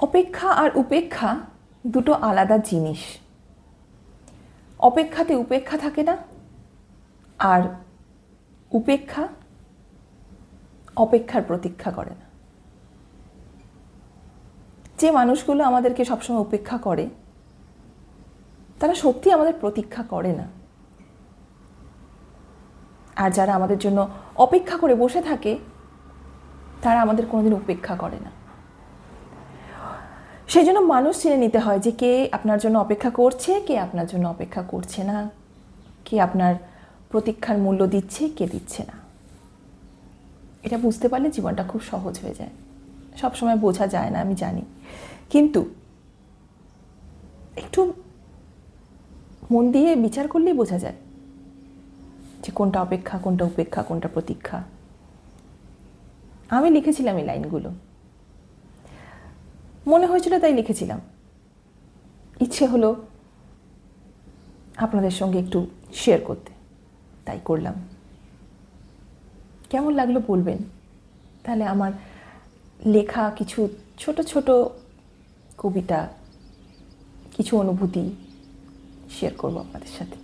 অপেক্ষা আর উপেক্ষা দুটো আলাদা জিনিস। অপেক্ষাতে উপেক্ষা থাকে না, আর উপেক্ষা অপেক্ষার প্রতীক্ষা করে না। যে মানুষগুলো আমাদেরকে সবসময় উপেক্ষা করে তারা সত্যি আমাদের প্রতীক্ষা করে না, আর যারা আমাদের জন্য অপেক্ষা করে বসে থাকে তারা আমাদের কোনোদিন উপেক্ষা করে না। সেই জন্য মানুষ চিনে নিতে হয় যে কে আপনার জন্য অপেক্ষা করছে, কে আপনার জন্য অপেক্ষা করছে না, কে আপনার প্রতীক্ষার মূল্য দিচ্ছে, কে দিচ্ছে না। এটা বুঝতে পারলে জীবনটা খুব সহজ হয়ে যায়। সবসময় বোঝা যায় না, আমি জানি, কিন্তু একটু মন দিয়ে বিচার করলেই বোঝা যায় যে কোনটা অপেক্ষা, কোনটা উপেক্ষা, কোনটা প্রতীক্ষা। আমি লিখেছিলাম এই লাইনগুলো, মনে হয়েছিল তাই লিখেছিলাম। ইচ্ছে হলো আপনাদের সঙ্গে একটু শেয়ার করতে, তাই করলাম। কেমন লাগলো বলবেন, তাহলে আমার লেখা কিছু ছোট ছোট কবিতা, কিছু অনুভূতি শেয়ার করবো আপনাদের সাথে।